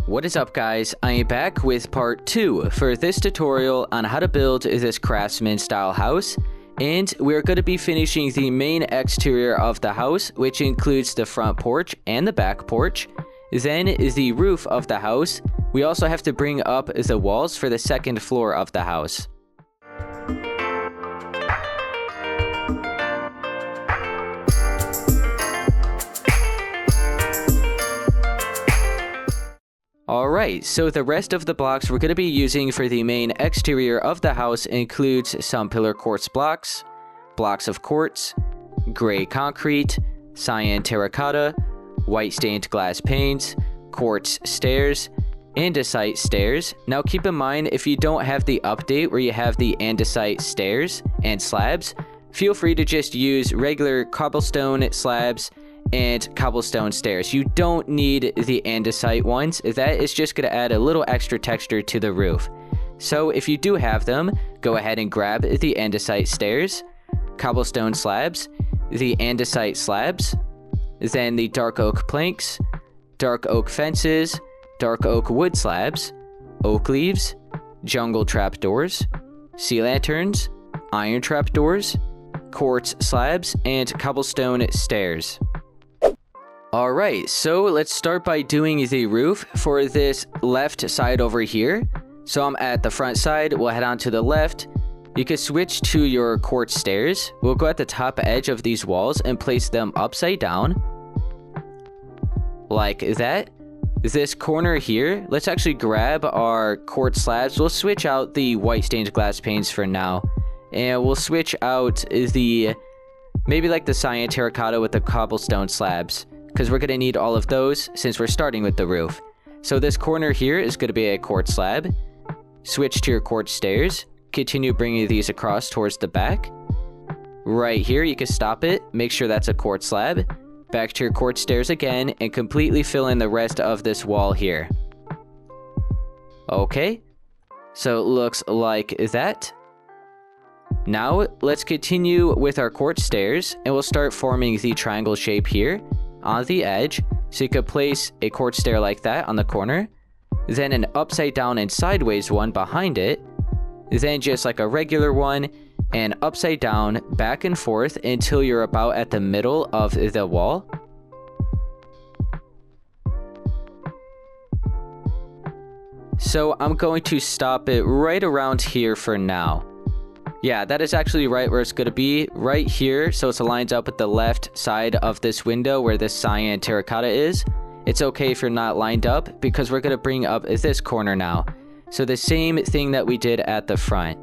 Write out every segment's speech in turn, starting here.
What is up, guys? I am back with part 2 for this tutorial on how to build this Craftsman style house, and we're going to be finishing the main exterior of the house, which includes the front porch and the back porch. Then is the roof of the house. We also have to bring up the walls for the second floor of the house. Alright, so the rest of the blocks we're going to be using for the main exterior of the house includes some pillar quartz blocks, blocks of quartz, gray concrete, cyan terracotta, white stained glass panes, quartz stairs, andesite stairs. Now keep in mind, if you don't have the update where you have the andesite stairs and slabs, feel free to just use regular cobblestone slabs and cobblestone stairs. You don't need the andesite ones. That is just going to add a little extra texture to the roof. So if you do have them, go ahead and grab the andesite stairs, cobblestone slabs, the andesite slabs, then the dark oak planks, dark oak fences, dark oak wood slabs, oak leaves, jungle trapdoors, sea lanterns, iron trapdoors, quartz slabs, and cobblestone stairs. Alright, so let's start by doing the roof for this left side over here. So I'm at the front side, we'll head on to the left. You can switch to your quartz stairs. We'll go at the top edge of these walls and place them upside down. Like that. This corner here, let's actually grab our quartz slabs. We'll switch out the white stained glass panes for now. And we'll switch out maybe like the cyan terracotta with the cobblestone slabs, because we're going to need all of those since we're starting with the roof. So this corner here is going to be a quartz slab. Switch to your quartz stairs. Continue bringing these across towards the back. Right here, you can stop it. Make sure that's a quartz slab. Back to your quartz stairs again, and completely fill in the rest of this wall here. Okay. So it looks like that. Now, let's continue with our quartz stairs, and we'll start forming the triangle shape here on the edge. So you could place a quartz stair like that on the corner, then an upside down and sideways one behind it, then just like a regular one, and upside down back and forth until you're about at the middle of the wall. So I'm going to stop it right around here for now. Yeah, that is actually right where it's going to be, right here, so it lines up with the left side of this window where this cyan terracotta is. It's okay if you're not lined up, because we're going to bring up this corner now. So the same thing that we did at the front.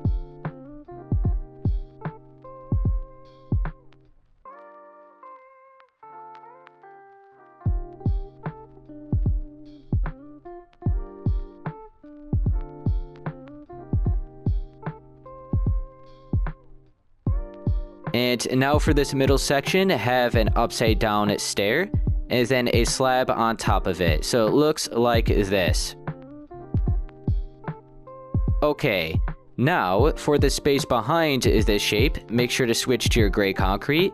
And now for this middle section, have an upside down stair, and then a slab on top of it. So it looks like this. Okay, now for the space behind this shape, make sure to switch to your gray concrete.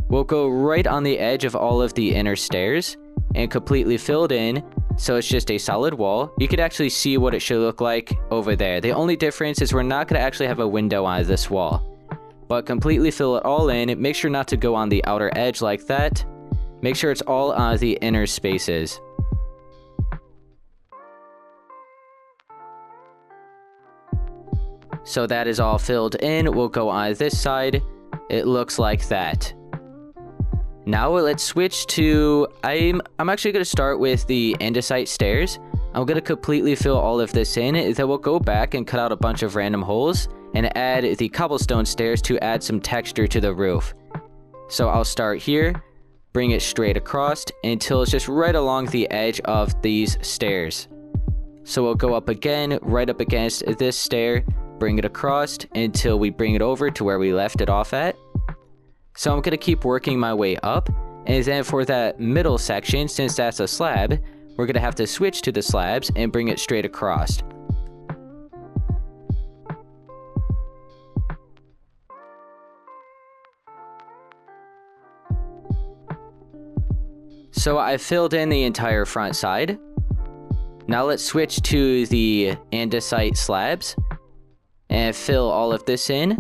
We'll go right on the edge of all of the inner stairs, and completely filled in, so it's just a solid wall. You could actually see what it should look like over there. The only difference is we're not going to actually have a window on this wall. But completely fill it all in. Make sure not to go on the outer edge like that. Make sure it's all on the inner spaces. So that is all filled in. We'll go on this side. It looks like that. Now let's switch to... I'm actually going to start with the andesite stairs. I'm going to completely fill all of this in. Then we'll go back and cut out a bunch of random holes and add the cobblestone stairs to add some texture to the roof. So I'll start here, bring it straight across until it's just right along the edge of these stairs. So we'll go up again, right up against this stair, bring it across until we bring it over to where we left it off at. So I'm going to keep working my way up, and then for that middle section, since that's a slab, we're going to have to switch to the slabs and bring it straight across. So I filled in the entire front side. Now let's switch to the andesite slabs and fill all of this in.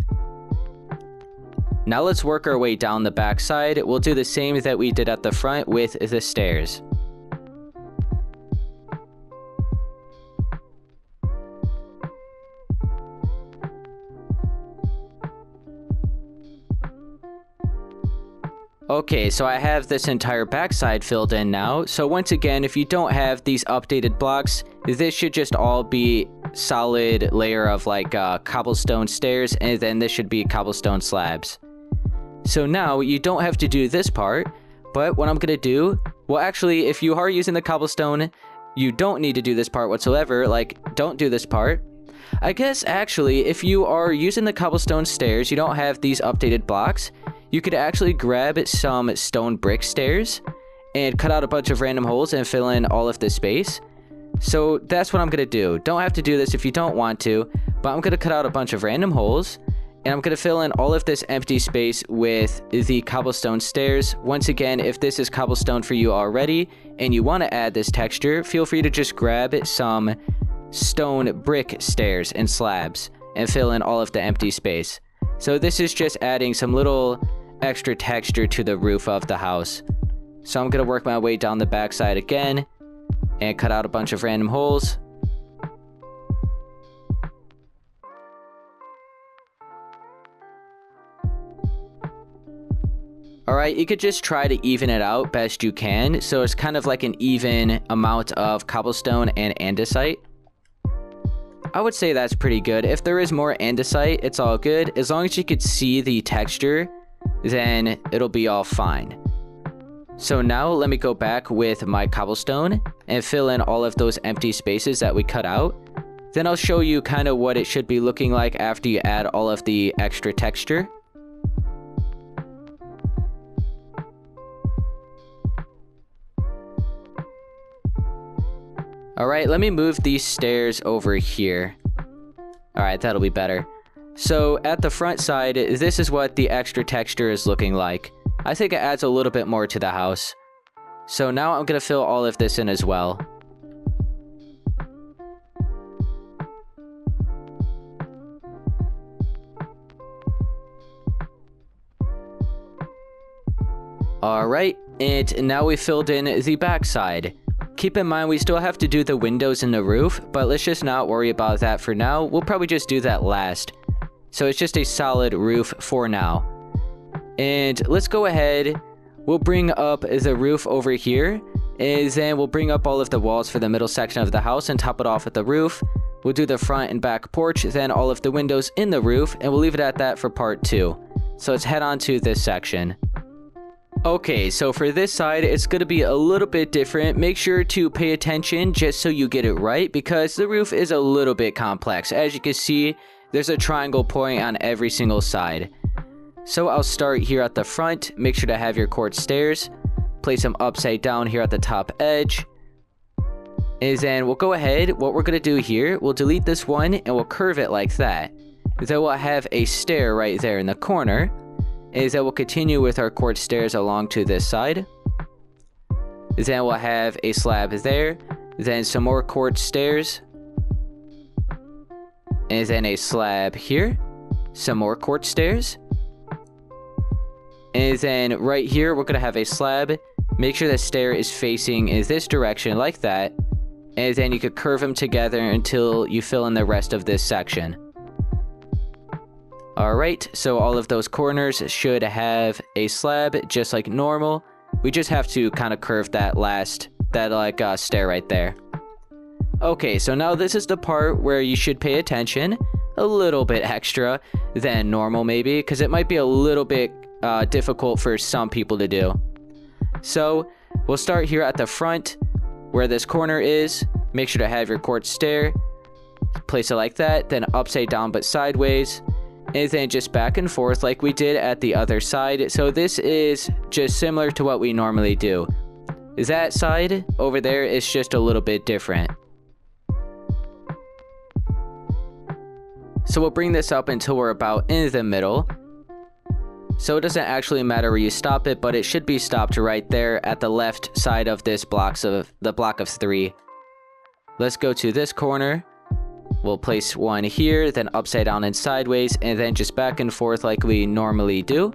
Now let's work our way down the back side. We'll do the same that we did at the front with the stairs. Okay, so I have this entire backside filled in now. So once again, if you don't have these updated blocks, this should just all be solid layer of like cobblestone stairs, and then this should be cobblestone slabs. So now you don't have to do this part, but what I'm gonna do, well actually if you are using the cobblestone, you don't need to do this part whatsoever, like don't do this part. I guess actually if you are using the cobblestone stairs, you don't have these updated blocks, you could actually grab some stone brick stairs and cut out a bunch of random holes and fill in all of this space. So that's what I'm gonna do. Don't have to do this if you don't want to, but I'm gonna cut out a bunch of random holes and I'm gonna fill in all of this empty space with the cobblestone stairs. Once again, if this is cobblestone for you already and you want to add this texture, feel free to just grab some stone brick stairs and slabs and fill in all of the empty space. So this is just adding some little extra texture to the roof of the house. So I'm gonna work my way down the backside again and cut out a bunch of random holes. Alright, you could just try to even it out best you can, so it's kind of like an even amount of cobblestone and andesite. I would say that's pretty good. If there is more andesite, it's all good. As long as you could see the texture, then it'll be all fine. So now let me go back with my cobblestone and fill in all of those empty spaces that we cut out. Then I'll show you kind of what it should be looking like after you add all of the extra texture. Alright, let me move these stairs over here. Alright, that'll be better. So at the front side, this is what the extra texture is looking like. I think it adds a little bit more to the house. So now I'm going to fill all of this in as well. Alright, and now we filled in the back side. Keep in mind we still have to do the windows and the roof, but let's just not worry about that for now. We'll probably just do that last. So it's just a solid roof for now. And let's go ahead, we'll bring up the roof over here, and then we'll bring up all of the walls for the middle section of the house and top it off with the roof. We'll do the front and back porch, then all of the windows in the roof, and we'll leave it at that for part 2. So let's head on to this section. Okay, so for this side, it's going to be a little bit different. Make sure to pay attention just so you get it right, because the roof is a little bit complex. As you can see, there's a triangle point on every single side. So I'll start here at the front. Make sure to have your quartz stairs. Place them upside down here at the top edge. And then we'll go ahead. What we're going to do here, we'll delete this one and we'll curve it like that. Then we'll have a stair right there in the corner. Is that we'll continue with our quartz stairs along to this side. Then we'll have a slab there. Then some more quartz stairs. And then a slab here. Some more quartz stairs. And then right here, we're going to have a slab. Make sure the stair is facing in this direction like that. And then you could curve them together until you fill in the rest of this section. Alright, so all of those corners should have a slab just like normal. We just have to kind of curve that stair right there. Okay, so now this is the part where you should pay attention a little bit extra than normal maybe, because it might be a little bit difficult for some people to do. So we'll start here at the front where this corner is. Make sure to have your quartz stair. Place it like that, then upside down but sideways. And then just back and forth like we did at the other side. So this is just similar to what we normally do. That side over there is just a little bit different. So we'll bring this up until we're about in the middle. So it doesn't actually matter where you stop it, but it should be stopped right there at the left side of this block of 3. Let's go to this corner. We'll place one here, then upside down and sideways, and then just back and forth like we normally do.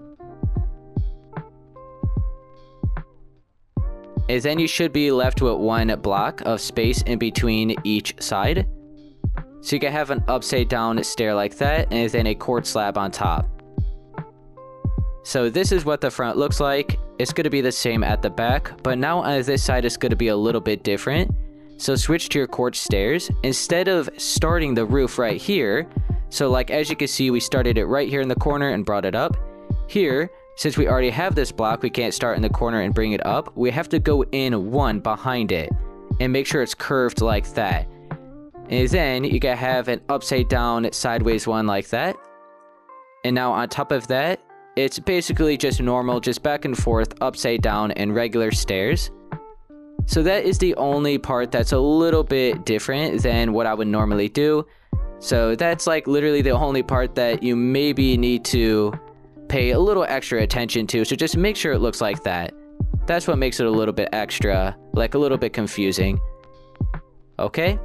And then you should be left with one block of space in between each side. So you can have an upside down stair like that, and then a quartz slab on top. So this is what the front looks like. It's going to be the same at the back, but now on this side it's going to be a little bit different. So switch to your quartz stairs. Instead of starting the roof right here, so like as you can see, we started it right here in the corner and brought it up. Here, since we already have this block, we can't start in the corner and bring it up. We have to go in one behind it and make sure it's curved like that. And then you can have an upside down sideways one like that. And now on top of that, it's basically just normal, just back and forth, upside down and regular stairs. So that is the only part that's a little bit different than what I would normally do. So that's like literally the only part that you maybe need to pay a little extra attention to. So just make sure it looks like that. That's what makes it a little bit extra, like a little bit confusing. Okay,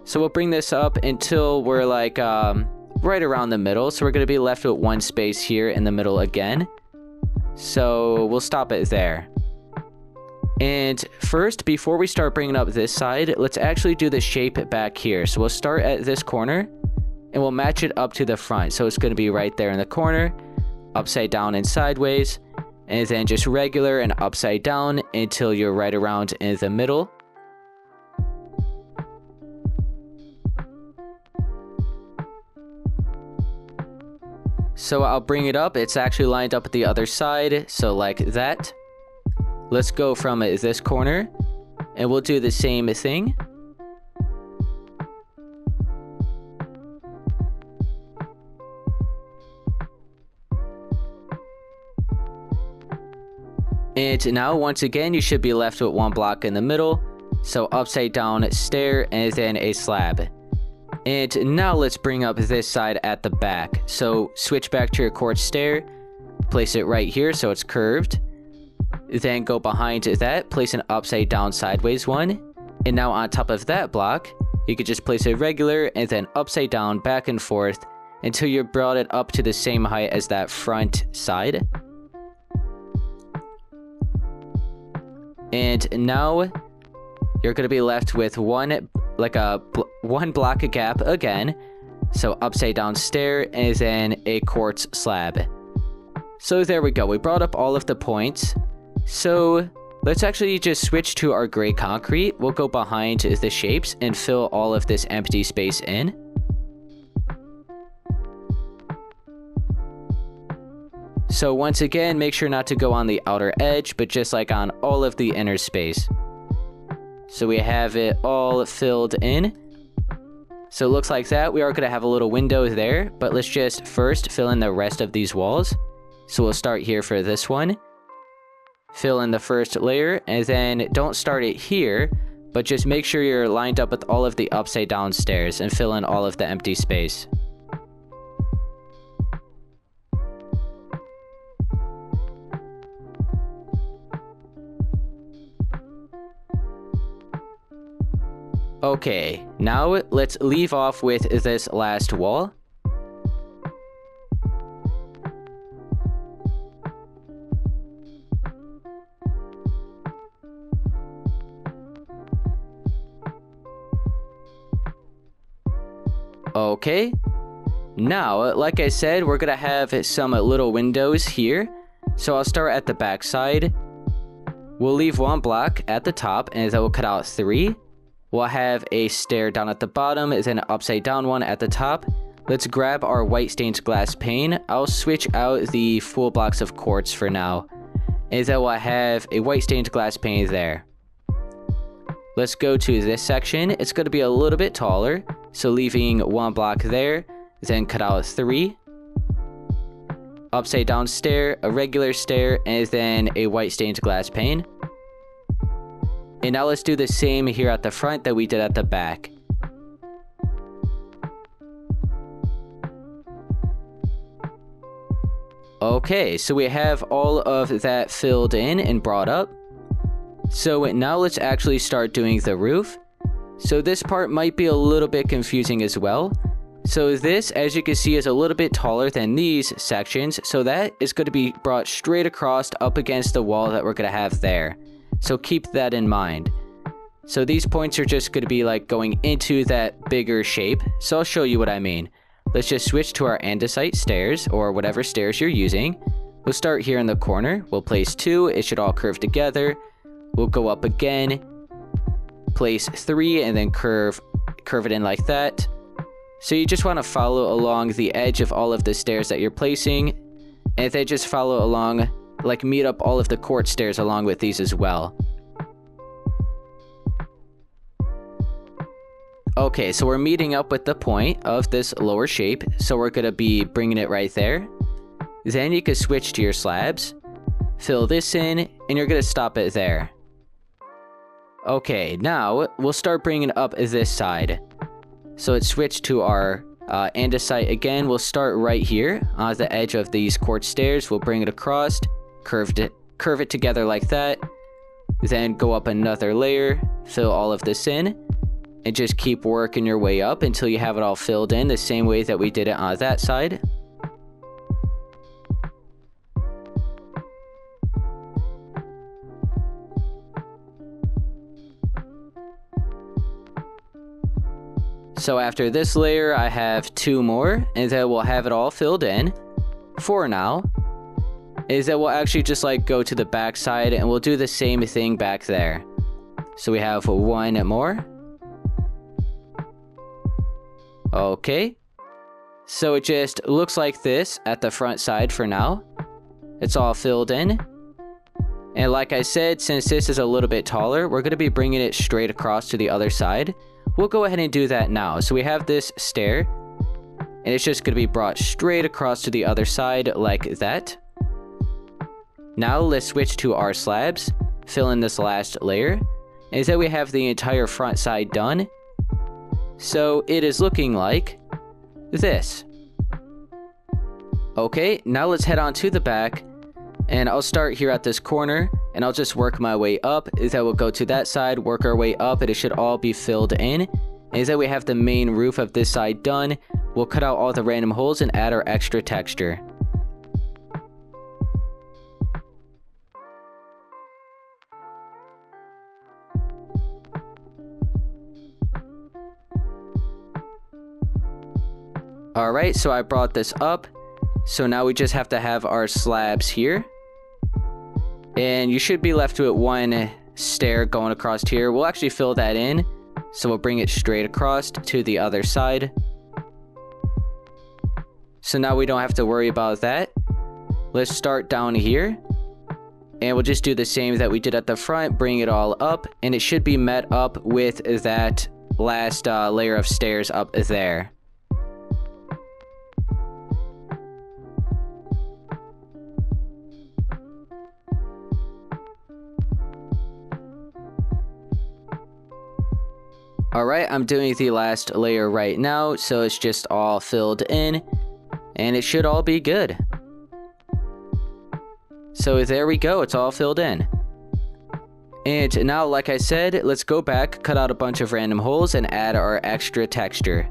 so we'll bring this up until we're like right around the middle. So we're going to be left with one space here in the middle again. So we'll stop it there. And first, before we start bringing up this side, let's actually do the shape back here. So we'll start at this corner and we'll match it up to the front. So it's going to be right there in the corner, upside down and sideways, and then just regular and upside down until you're right around in the middle. So I'll bring it up. It's actually lined up at the other side. So like that. Let's go from this corner and we'll do the same thing. And now once again, you should be left with one block in the middle. So upside down stair and then a slab. And now let's bring up this side at the back. So switch back to your quartz stair, place it right here so it's curved. Then go behind that, place an upside down sideways one. And now on top of that block, you could just place a regular and then upside down back and forth until you brought it up to the same height as that front side. And now you're going to be left with one block gap again. So upside down stair and then a quartz slab. So there we go. We brought up all of the points. So let's actually just switch to our gray concrete. We'll go behind the shapes and fill all of this empty space in. So once again, make sure not to go on the outer edge, but just like on all of the inner space. So we have it all filled in. So it looks like that. We are going to have a little window there, but let's just first fill in the rest of these walls. So we'll start here for this one. Fill in the first layer, and then don't start it here, but just make sure you're lined up with all of the upside down stairs and fill in all of the empty space. Okay, now let's leave off with this last wall. Okay, now, like I said, we're gonna have some little windows here. So I'll start at the back side. We'll leave one block at the top, and then we'll cut out 3. We'll have a stair down at the bottom, then an upside down one at the top. Let's grab our white stained glass pane. I'll switch out the full blocks of quartz for now. And then we'll have a white stained glass pane there. Let's go to this section. It's going to be a little bit taller. So leaving one block there, then cut out 3. Upside down stair, a regular stair, and then a white stained glass pane. And now let's do the same here at the front that we did at the back. Okay, so we have all of that filled in and brought up. So now let's actually start doing the roof. So this part might be a little bit confusing as well. So this, as you can see, is a little bit taller than these sections. So that is going to be brought straight across up against the wall that we're going to have there. So keep that in mind. So these points are just going to be like going into that bigger shape. So I'll show you what I mean. Let's just switch to our andesite stairs, or whatever stairs you're using. We'll start here in the corner. We'll place 2. It should all curve together. We'll go up again. Place 3 and then curve it in like that. So you just want to follow along the edge of all of the stairs that you're placing. And then just follow along, like meet up all of the quartz stairs along with these as well. Okay, so we're meeting up with the point of this lower shape. So we're going to be bringing it right there. Then you can switch to your slabs. Fill this in, and you're going to stop it there. Okay, now we'll start bringing up this side. So let's switch to our andesite again. We'll start right here on the edge of these quartz stairs. We'll bring it across, curve it together like that. Then go up another layer, fill all of this in, and just keep working your way up until you have it all filled in the same way that we did it on that side. So after this layer, I have 2 more, and then we'll have it all filled in. For now, is that we'll actually just like go to the back side, and we'll do the same thing back there. So we have 1 more. Okay. So it just looks like this at the front side for now. It's all filled in. And like I said, since this is a little bit taller, we're going to be bringing it straight across to the other side. We'll go ahead and do that now. So we have this stair, and it's just going to be brought straight across to the other side like that. Now let's switch to our slabs, fill in this last layer, and then we have the entire front side done. So it is looking like this. Okay, now let's head on to the back, and I'll start here at this corner, and I'll just work my way up. Then we'll go to that side, work our way up, and it should all be filled in. And then we have the main roof of this side done. We'll cut out all the random holes and add our extra texture. Alright, so I brought this up. So now we just have to have our slabs here. And you should be left with 1 stair going across here. We'll actually fill that in. So we'll bring it straight across to the other side. So now we don't have to worry about that. Let's start down here. And we'll just do the same that we did at the front. Bring it all up. And it should be met up with that last layer of stairs up there. Alright, I'm doing the last layer right now, so it's just all filled in, and it should all be good. So there we go, it's all filled in. And now, like I said, let's go back, cut out a bunch of random holes, and add our extra texture.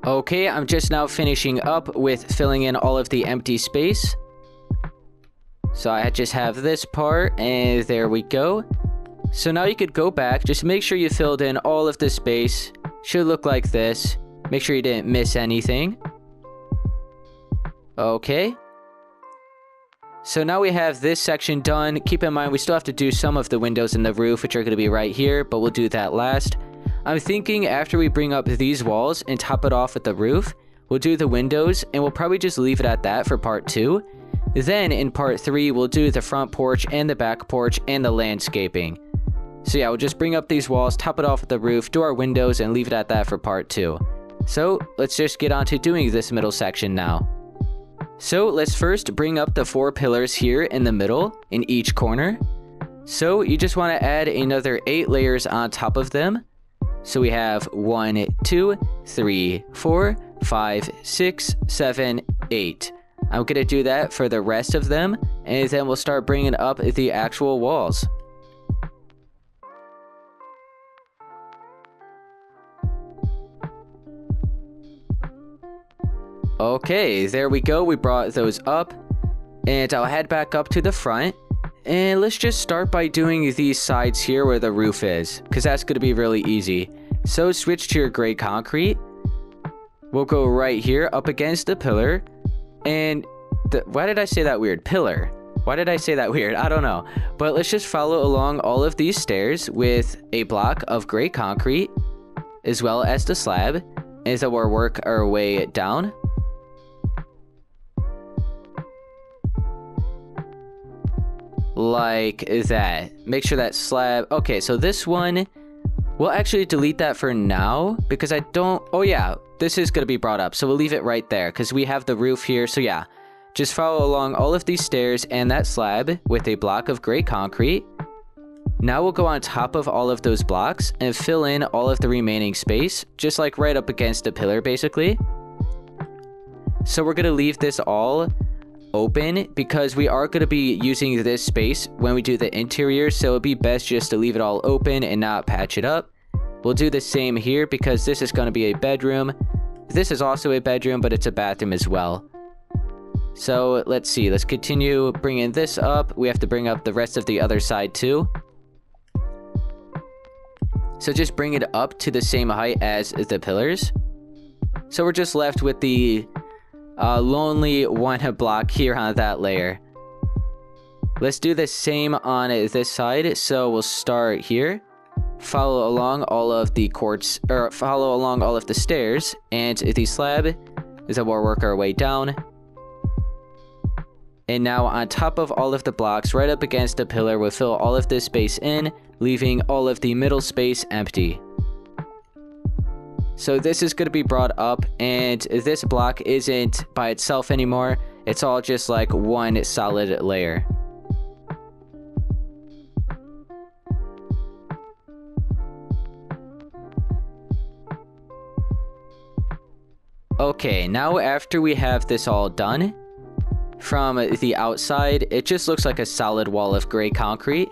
Okay, I'm just now finishing up with filling in all of the empty space. So I just have this part, and there we go. So now you could go back, just make sure you filled in all of the space. Should look like this. Make sure you didn't miss anything. Okay. So now we have this section done. Keep in mind, we still have to do some of the windows in the roof, which are going to be right here, but we'll do that last. I'm thinking after we bring up these walls and top it off with the roof, we'll do the windows, and we'll probably just leave it at that for part 2. Then in part 3, we'll do the front porch and the back porch and the landscaping. So yeah, we'll just bring up these walls, top it off with the roof, do our windows, and leave it at that for part 2. So let's just get on to doing this middle section now. So let's first bring up the 4 pillars here in the middle, in each corner. So you just want to add another 8 layers on top of them. So we have 1, 2, 3, 4, 5, 6, 7, 8. I'm going to do that for the rest of them, and then we'll start bringing up the actual walls. Okay, there we go. We brought those up, and I'll head back up to the front. And let's just start by doing these sides here where the roof is, because that's going to be really easy. So switch to your gray concrete. We'll go right here up against the pillar. And why did I say that weird? Pillar. Why did I say that weird? I don't know. But let's just follow along all of these stairs with a block of gray concrete, as well as the slab, and then we'll work our way down. Like that. Make sure that slab... Okay, so this one... We'll actually delete that for now, because I don't... Oh yeah, this is going to be brought up, so we'll leave it right there, because we have the roof here. So yeah, just follow along all of these stairs and that slab with a block of gray concrete. Now we'll go on top of all of those blocks and fill in all of the remaining space, just like right up against the pillar, basically. So we're going to leave this all open because we are going to be using this space when we do the interior, so it'd be best just to leave it all open and not patch it up. We'll do the same here because this is going to be a bedroom. This is also a bedroom, but it's a bathroom as well. So let's see, let's continue bringing this up. We have to bring up the rest of the other side too. So just bring it up to the same height as the pillars. So we're just left with the lonely one block here on that layer. Let's do the same on this side. So we'll start here, follow along all of the quartz, or follow along all of the stairs and the slab, is that we'll work our way down. And now on top of all of the blocks, right up against the pillar, we'll fill all of this space in, leaving all of the middle space empty. So this is going to be brought up, and this block isn't by itself anymore. It's all just like one solid layer. Okay, now after we have this all done, from the outside, it just looks like a solid wall of gray concrete.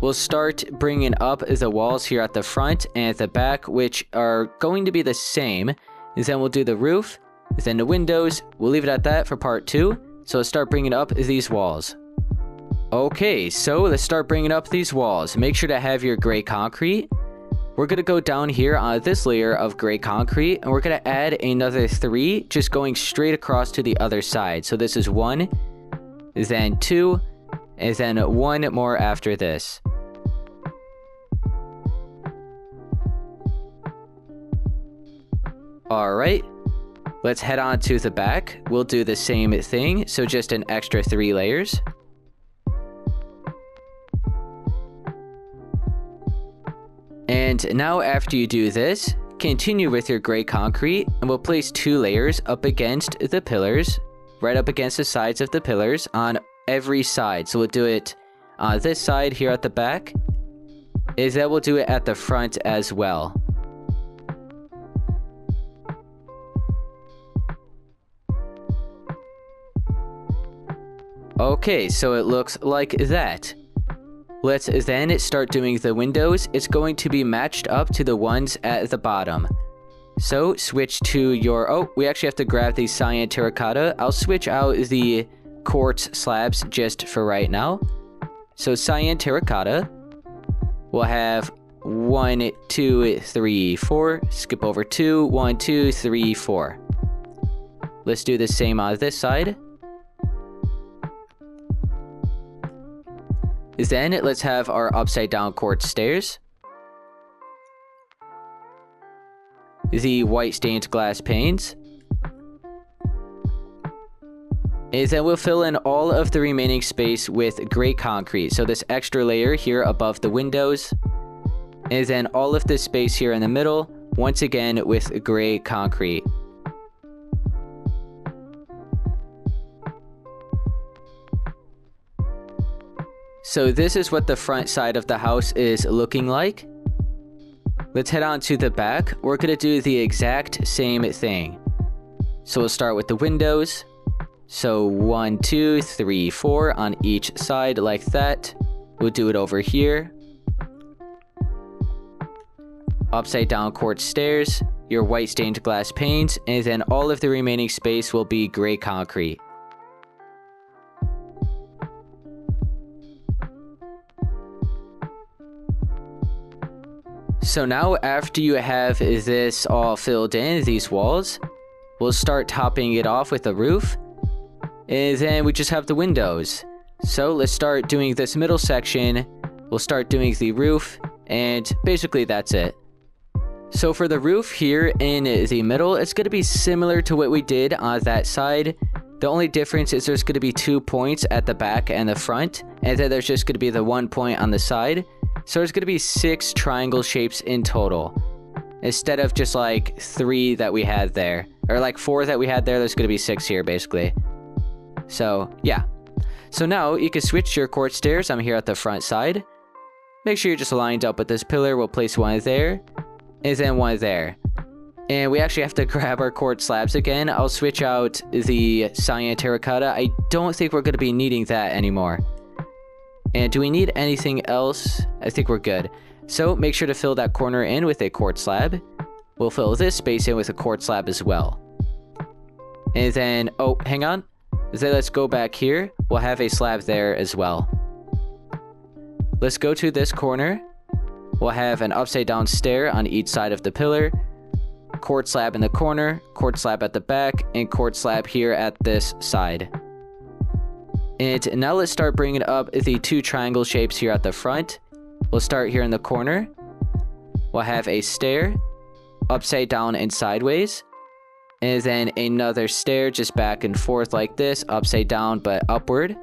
We'll start bringing up the walls here at the front and at the back, which are going to be the same. Then we'll do the roof, then the windows. We'll leave it at that for part 2. So let's start bringing up these walls. Okay, so let's start bringing up these walls. Make sure to have your gray concrete. We're going to go down here on this layer of gray concrete, and we're going to add another 3, just going straight across to the other side. So this is 1, then 2, and then 1 more after this. Alright, let's head on to the back. We'll do the same thing, so just an extra 3 layers. And now after you do this, continue with your gray concrete, and we'll place 2 layers up against the pillars, right up against the sides of the pillars on every side. So we'll do it on this side here at the back, is that we'll do it at the front as well. Okay, so it looks like that. Let's then start doing the windows. It's going to be matched up to the ones at the bottom. So switch to your... Oh, we actually have to grab the cyan terracotta. I'll switch out the quartz slabs just for right now. So cyan terracotta. We'll have 1, 2, 3, 4. Skip over 2. 1, 2, 3, 4. Let's do the same on this side. Then let's have our upside down quartz stairs, the white stained glass panes, and then we'll fill in all of the remaining space with gray concrete. So this extra layer here above the windows, and then all of this space here in the middle, once again with gray concrete. So this is what the front side of the house is looking like. Let's head on to the back. We're going to do the exact same thing. So we'll start with the windows. So 1, 2, 3, 4 on each side like that. We'll do it over here. Upside down quartz stairs, your white stained glass panes, and then all of the remaining space will be gray concrete. So now after you have this all filled in, these walls, we'll start topping it off with a roof. And then we just have the windows. So let's start doing this middle section. We'll start doing the roof, and basically that's it. So for the roof here in the middle, it's going to be similar to what we did on that side. The only difference is there's going to be 2 points at the back and the front, and then there's just going to be the 1 point on the side. So there's going to be 6 triangle shapes in total, instead of just like 3 that we had there, or like 4 that we had there. There's going to be 6 here basically. So yeah. So now you can switch your quartz stairs. I'm here at the front side. Make sure you're just lined up with this pillar. We'll place one there, and then one there. And we actually have to grab our quartz slabs again. I'll switch out the cyan terracotta. I don't think we're going to be needing that anymore. And do we need anything else? I think we're good. So make sure to fill that corner in with a quartz slab. We'll fill this space in with a quartz slab as well. And then, oh, hang on. Then let's go back here. We'll have a slab there as well. Let's go to this corner. We'll have an upside down stair on each side of the pillar. Quartz slab in the corner, quartz slab at the back, and quartz slab here at this side. And now let's start bringing up the 2 triangle shapes here at the front. We'll start here in the corner. We'll have a stair, upside down and sideways. And then another stair just back and forth like this, upside down but upward.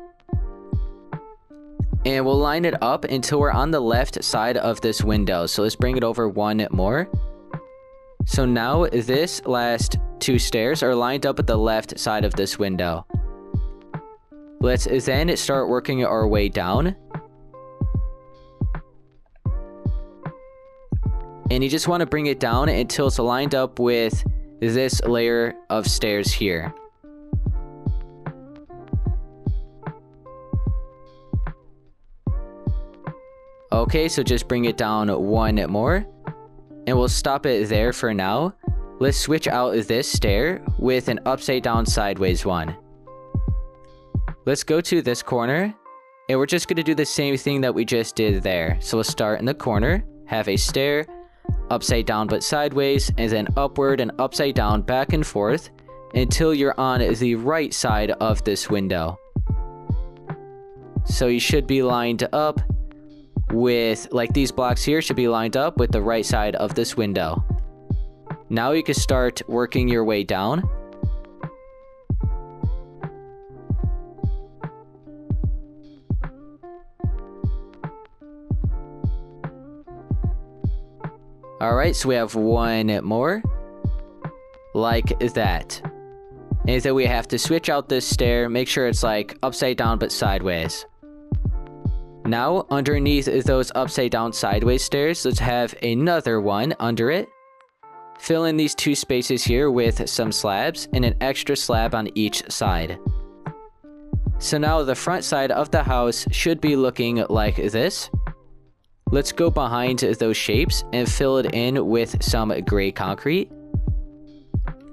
And we'll line it up until we're on the left side of this window. So let's bring it over 1 more. So now this last 2 stairs are lined up at the left side of this window. Let's then start working our way down. And you just want to bring it down until it's lined up with this layer of stairs here. Okay, so just bring it down 1 more. And we'll stop it there for now. Let's switch out this stair with an upside down sideways one. Let's go to this corner, and we're just going to do the same thing that we just did there. So we'll start in the corner, have a stair, upside down but sideways, and then upward and upside down back and forth until you're on the right side of this window. So you should be lined up with, like these blocks here should be lined up with the right side of this window. Now you can start working your way down. Alright, so we have 1 more. Like that. And then we have to switch out this stair, make sure it's like upside down but sideways. Now, underneath those upside down sideways stairs, let's have another one under it. Fill in these 2 spaces here with some slabs and an extra slab on each side. So now the front side of the house should be looking like this. Let's go behind those shapes and fill it in with some gray concrete.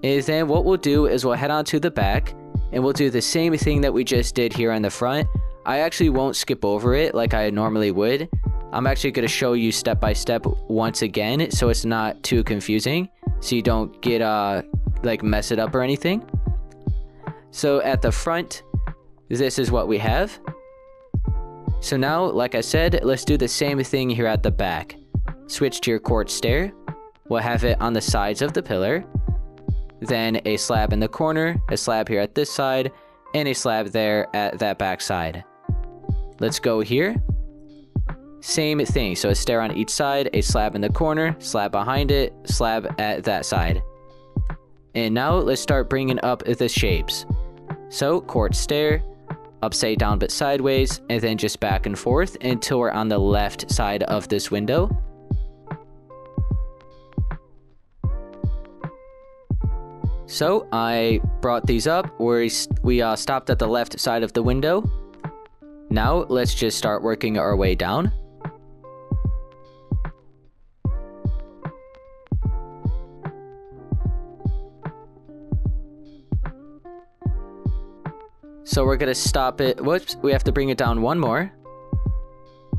And then what we'll do is we'll head on to the back and we'll do the same thing that we just did here on the front. I actually won't skip over it like I normally would. I'm actually going to show you step by step once again so it's not too confusing, so you don't get like mess it up or anything. So at the front, this is what we have. So now, like I said, let's do the same thing here at the back. Switch to your quartz stair. We'll have it on the sides of the pillar. Then a slab in the corner, a slab here at this side, and a slab there at that back side. Let's go here. Same thing, so a stair on each side, a slab in the corner, slab behind it, slab at that side. And now let's start bringing up the shapes. So quartz stair, upside down but sideways, and then just back and forth until we're on the left side of this window. So I brought these up where we stopped at the left side of the window. Now let's just start working our way down. So we're gonna stop it. Whoops, we have to bring it down one more.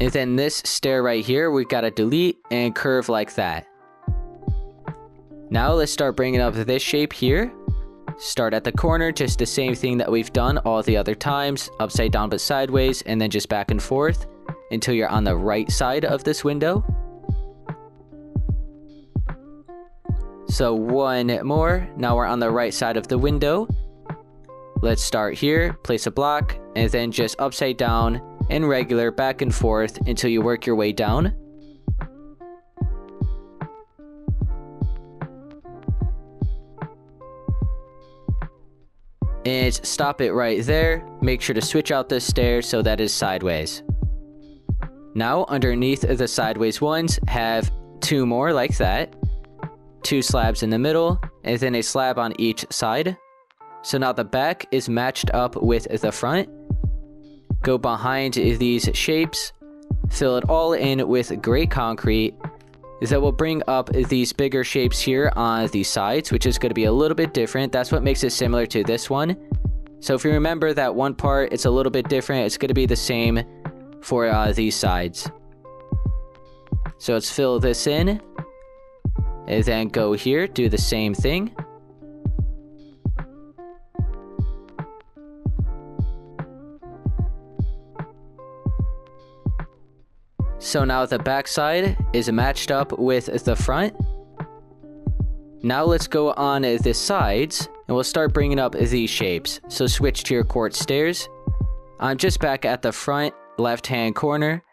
And then this stair right here, we gotta delete and curve like that. Now let's start bringing up this shape here. Start at the corner, just the same thing that we've done all the other times. Upside down but sideways, and then just back and forth until you're on the right side of this window. So one more. Now we're on the right side of the window. Let's start here, place a block, and then just upside down and regular back and forth until you work your way down. And stop it right there. Make sure to switch out this stair so that is sideways. Now underneath the sideways ones, have two more like that. Two slabs in the middle, and then a slab on each side. So now the back is matched up with the front. Go behind these shapes, fill it all in with gray concrete. That will bring up these bigger shapes here on the sides, which is going to be a little bit different. That's what makes it similar to this one. So if you remember that one part, it's a little bit different. It's going to be the same for these sides. So let's fill this in. And then go here, do the same thing. So now the back side is matched up with the front. Now let's go on the sides, and we'll start bringing up these shapes. So switch to your quartz stairs. I'm just back at the front left-hand corner.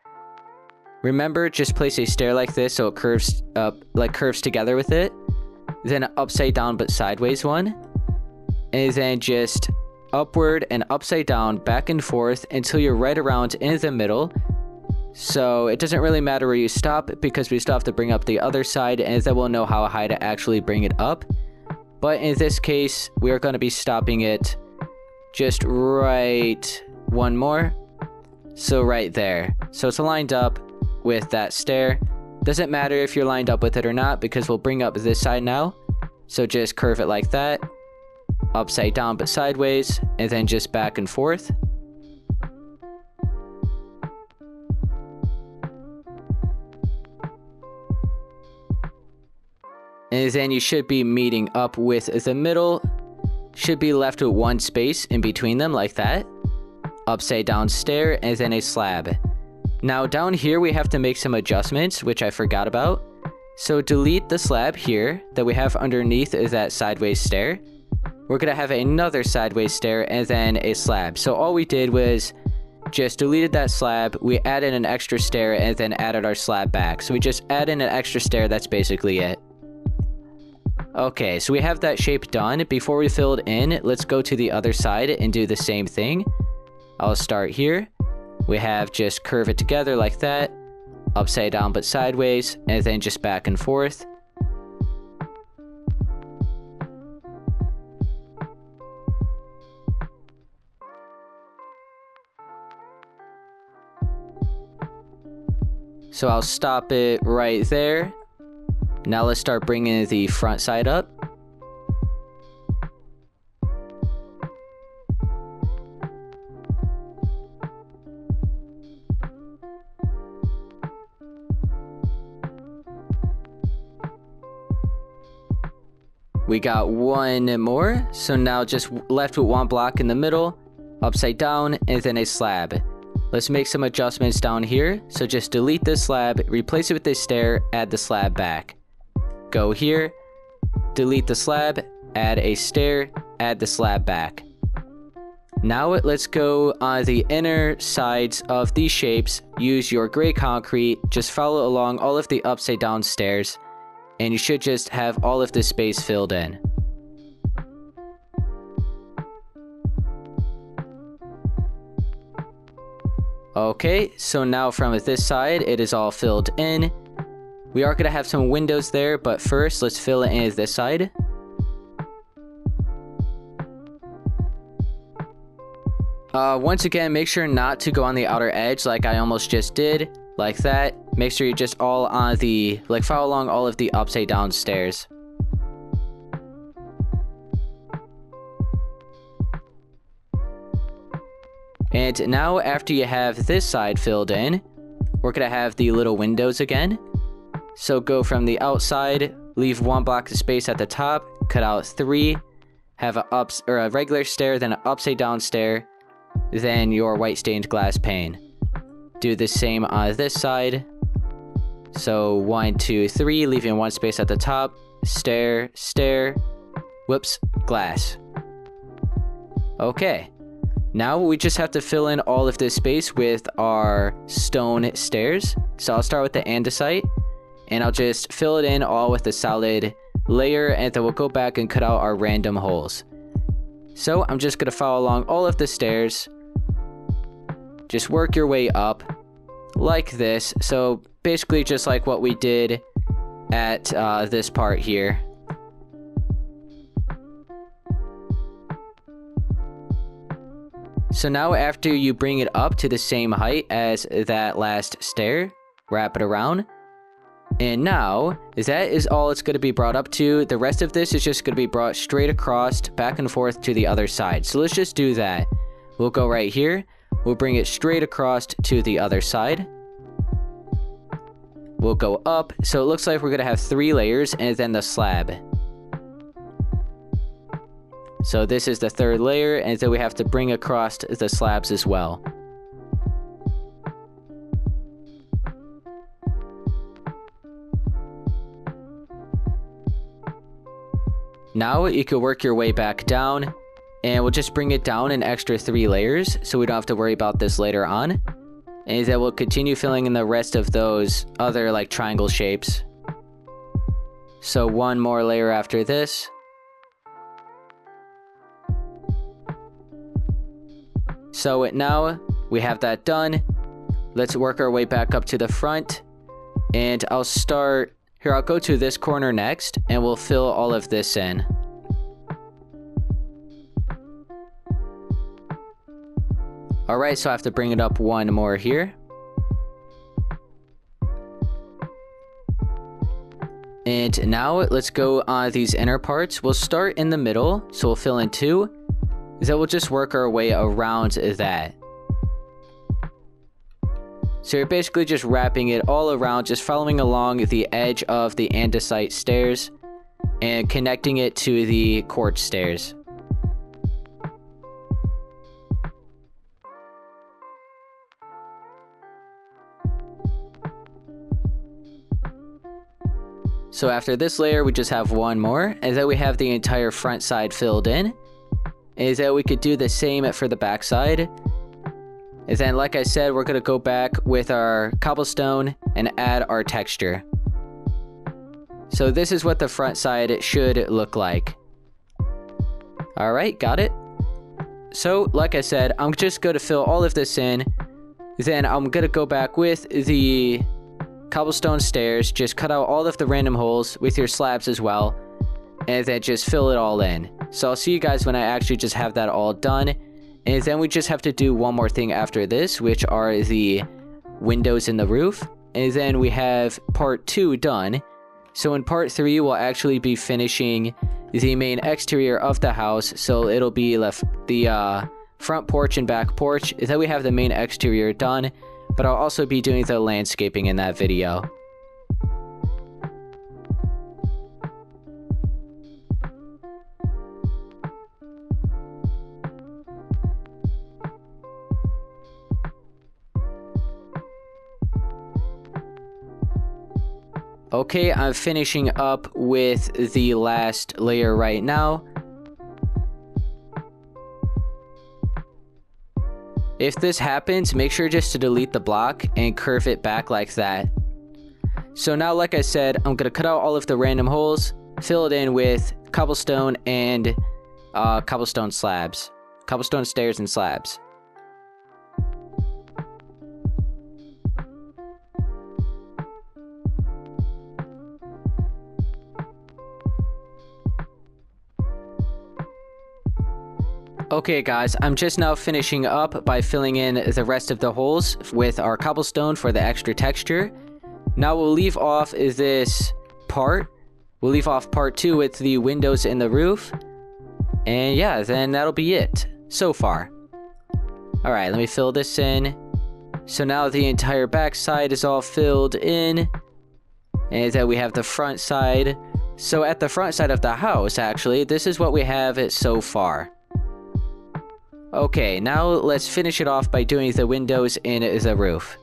Remember, just place a stair like this so it curves up, curves together with it. Then an upside down but sideways one. And then just upward and upside down, back and forth until you're right around in the middle. So it doesn't really matter where you stop because we still have to bring up the other side, and then we'll know how high to actually bring it up. But in this case, we are going to be stopping it just right one more. So right there. So it's lined up with that stair. Doesn't matter if you're lined up with it or not because we'll bring up this side now. So just curve it like that. Upside down but sideways, and then just back and forth. And then you should be meeting up with the middle. Should be left with one space in between them like that. Upside down stair and then a slab. Now down here we have to make some adjustments, which I forgot about. So delete the slab here that we have underneath that sideways stair. We're going to have another sideways stair and then a slab. So all we did was just deleted that slab. We added an extra stair and then added our slab back. So we just add in an extra stair. That's basically it. Okay, so we have that shape done. Before we fill it in, let's go to the other side and do the same thing. I'll start here. We have just curve it together like that. Upside down but sideways, and then just back and forth. So I'll stop it right there. Now let's start bringing the front side up. We got one more, so now just left with one block in the middle, upside down, and then a slab. Let's make some adjustments down here. So just delete this slab, replace it with this stair, add the slab back. Go here, delete the slab, add a stair, add the slab back. Now let's go on the inner sides of these shapes. Use your gray concrete, just follow along all of the upside down stairs, and you should just have all of this space filled in. Okay, so now from this side, it is all filled in. We are going to have some windows there, but first, let's fill it in this side. Once again, make sure not to go on the outer edge like I almost just did, like that. Make sure you're just all on the, like, follow along all of the upside down stairs. And now after you have this side filled in, we're going to have the little windows again. So go from the outside, leave 1 block of space at the top, cut out 3, have a regular stair, then an upside down stair, then your white stained glass pane. Do the same on this side. So 1, 2, 3, leaving 1 space at the top, stair, stair, whoops, glass. Okay. Now we just have to fill in all of this space with our stone stairs. So I'll start with the andesite, and I'll just fill it in all with a solid layer, and then we'll go back and cut out our random holes. So I'm just going to follow along all of the stairs. Just work your way up like this. So basically just like what we did at this part here. So now after you bring it up to the same height as that last stair, wrap it around. And now, that is all it's going to be brought up to. The rest of this is just going to be brought straight across, back and forth to the other side. So let's just do that. We'll go right here. We'll bring it straight across to the other side. We'll go up. So it looks like we're going to have 3 layers and then the slab. So this is the 3rd layer, and then we have to bring across the slabs as well. Now you can work your way back down, and we'll just bring it down an extra 3 layers, so we don't have to worry about this later on. And then we'll continue filling in the rest of those other like triangle shapes. So 1 more layer after this. So now we have that done. Let's work our way back up to the front. And I'll start here. I'll go to this corner next, and we'll fill all of this in. Alright, so I have to bring it up 1 more here. And now let's go on these inner parts. We'll start in the middle, so we'll fill in 2. Then we'll just work our way around that. So you're basically just wrapping it all around, just following along the edge of the andesite stairs and connecting it to the quartz stairs. So after this layer, we just have 1 more, and then we have the entire front side filled in. Is that we could do the same for the back side. And then, like I said, we're going to go back with our cobblestone and add our texture. So this is what the front side should look like. Alright, got it. So, like I said, I'm just going to fill all of this in. Then I'm going to go back with the cobblestone stairs, just cut out all of the random holes with your slabs as well, and then just fill it all in. So I'll see you guys when I actually just have that all done. And then we just have to do 1 more thing after this, which are the windows in the roof. And then we have part 2 done. So in part 3, we'll actually be finishing the main exterior of the house. So it'll be the front porch and back porch. Then we have the main exterior done, but I'll also be doing the landscaping in that video. Okay, I'm finishing up with the last layer right now. If this happens, make sure just to delete the block and curve it back like that. So now, like I said, I'm going to cut out all of the random holes, fill it in with cobblestone and cobblestone slabs. Cobblestone stairs and slabs. Okay guys, I'm just now finishing up by filling in the rest of the holes with our cobblestone for the extra texture. Now we'll leave off this part. We'll leave off part 2 with the windows in the roof. And yeah, then that'll be it so far. Alright, let me fill this in. So now the entire back side is all filled in. And then we have the front side. So at the front side of the house, actually, this is what we have so far. Okay, now let's finish it off by doing the windows in the roof.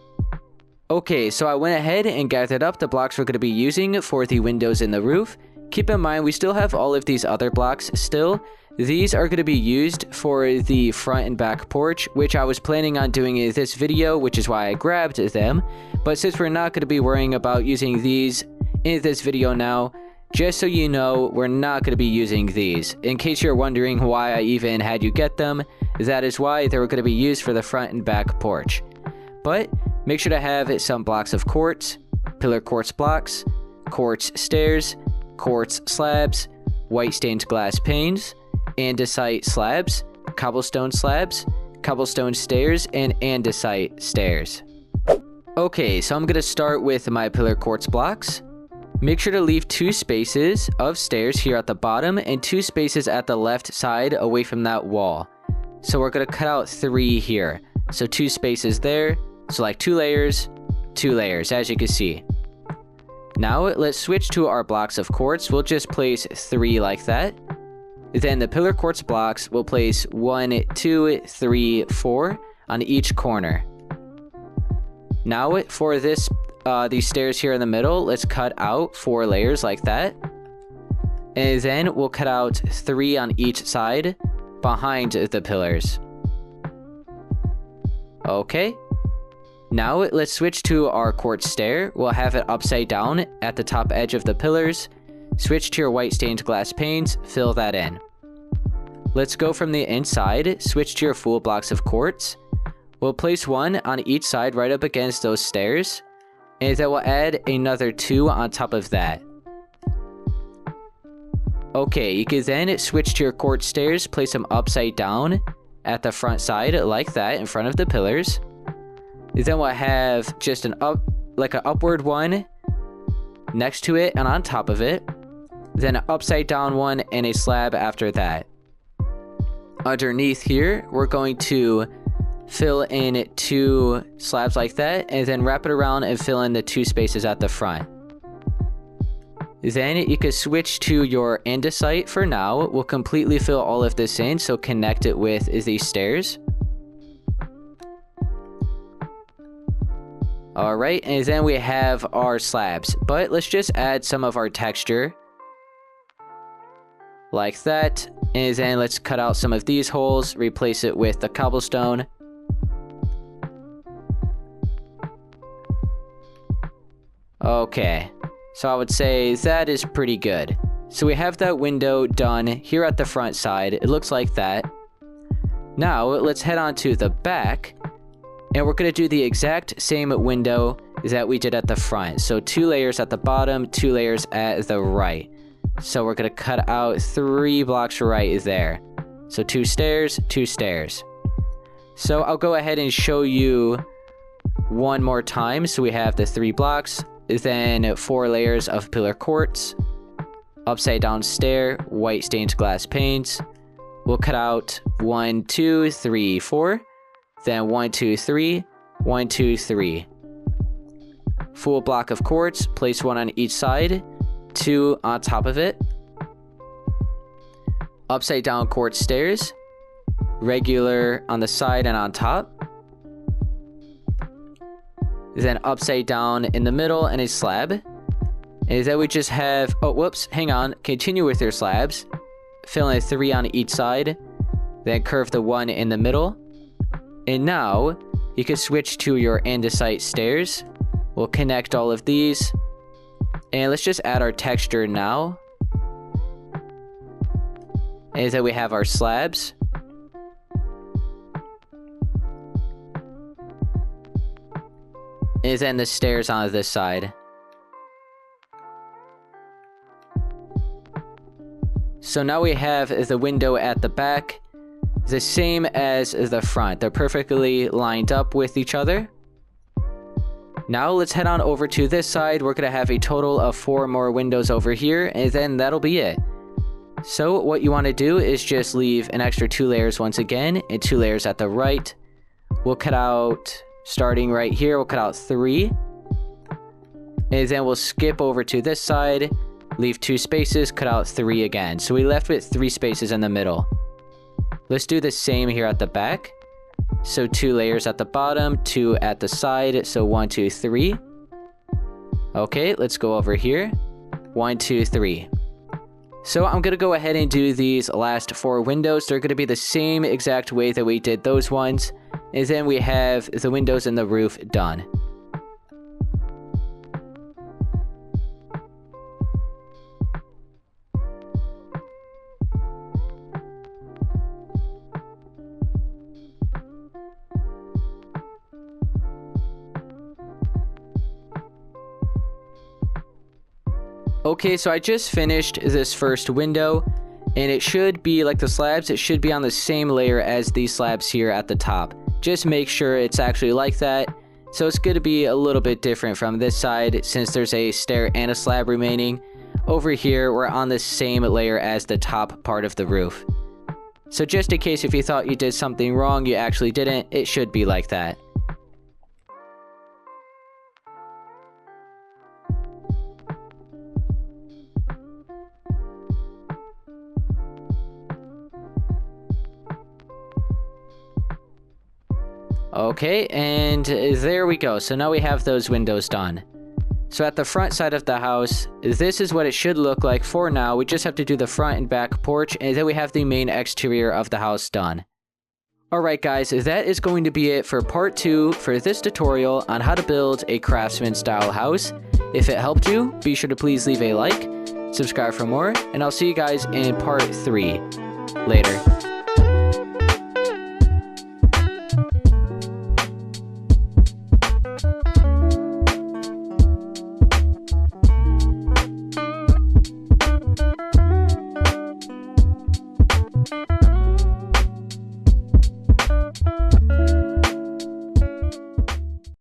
Okay, so I went ahead and gathered up the blocks we're going to be using for the windows in the roof. Keep in mind, we still have all of these other blocks still. These are going to be used for the front and back porch, which I was planning on doing in this video, which is why I grabbed them. But since we're not going to be worrying about using these in this video now, just so you know, we're not going to be using these. In case you're wondering why I even had you get them, that is why they were going to be used for the front and back porch. But make sure to have some blocks of quartz, pillar quartz blocks, quartz stairs, quartz slabs, white stained glass panes, andesite slabs, cobblestone stairs, and andesite stairs. Okay, so I'm going to start with my pillar quartz blocks. Make sure to leave 2 spaces of stairs here at the bottom and 2 spaces at the left side away from that wall. So we're going to cut out 3 here. So 2 spaces there. So like 2 layers, as you can see. Now let's switch to our blocks of quartz. We'll just place 3 like that. Then the pillar quartz blocks, we'll place 1, 2, 3, 4 on each corner. Now for these stairs here in the middle, let's cut out 4 layers like that. And then we'll cut out 3 on each side behind the pillars. Okay. Now let's switch to our quartz stair. We'll have it upside down at the top edge of the pillars. Switch to your white stained glass panes, fill that in. Let's go from the inside, switch to your full blocks of quartz. We'll place 1 on each side right up against those stairs. And then we'll add another 2 on top of that. Okay, you can then switch to your quartz stairs, place them upside down at the front side like that in front of the pillars. Then we'll have just an upward one next to it and on top of it. Then an upside down one and a slab after that. Underneath here, we're going to fill in 2 slabs like that, and then wrap it around and fill in the 2 spaces at the front. Then you can switch to your andesite for now. We'll completely fill all of this in, so connect it with these stairs. Alright, and then we have our slabs, but let's just add some of our texture. Like that, and then let's cut out some of these holes, replace it with the cobblestone. Okay, so I would say that is pretty good. So we have that window done here at the front side. It looks like that. Now let's head on to the back, and we're going to do the exact same window that we did at the front. So 2 layers at the bottom, 2 layers at the right. So we're going to cut out 3 blocks right there. So 2 stairs, 2 stairs. So I'll go ahead and show you one more time. So we have the 3 blocks. Then 4 layers of pillar quartz, upside down stair, white stained glass panes. We'll cut out 1, 2, 3, 4. Then 1, 2, 3, 1, 2, 3. Full block of quartz, place 1 on each side, 2 on top of it. Upside down quartz stairs, regular on the side and on top. Then upside down in the middle and a slab. And then we just have, oh whoops, hang on, continue with your slabs. Fill in 3 on each side, then curve the 1 in the middle. And now you can switch to your andesite stairs. We'll connect all of these, and let's just add our texture now. And then we have our slabs. And then the stairs on this side. So now we have the window at the back. the same as the front. They're perfectly lined up with each other. Now let's head on over to this side. We're going to have a total of 4 more windows over here, and then that'll be it. So what you want to do is just leave an extra 2 layers once again, and 2 layers at the right. We'll cut out, starting right here, we'll cut out 3. And then we'll skip over to this side, leave 2 spaces, cut out 3 again. So we left with 3 spaces in the middle. Let's do the same here at the back. So 2 layers at the bottom, 2 at the side. So 1, 2, 3. Okay, let's go over here. 1, 2, 3. So I'm going to go ahead and do these last 4 windows. They're going to be the same exact way that we did those ones. And then we have the windows and the roof done. Okay, so I just finished this first window, and it should be like the slabs, it should be on the same layer as these slabs here at the top. Just make sure it's actually like that. So it's going to be a little bit different from this side since there's a stair and a slab remaining. Over here, we're on the same layer as the top part of the roof. So just in case if you thought you did something wrong, you actually didn't, it should be like that. Okay, and there we go. So now we have those windows done. So at the front side of the house, this is what it should look like for now. We just have to do the front and back porch, and then we have the main exterior of the house done. Alright guys, that is going to be it for part 2 for this tutorial on how to build a Craftsman style house. If it helped you, be sure to please leave a like, subscribe for more, and I'll see you guys in part 3. Later.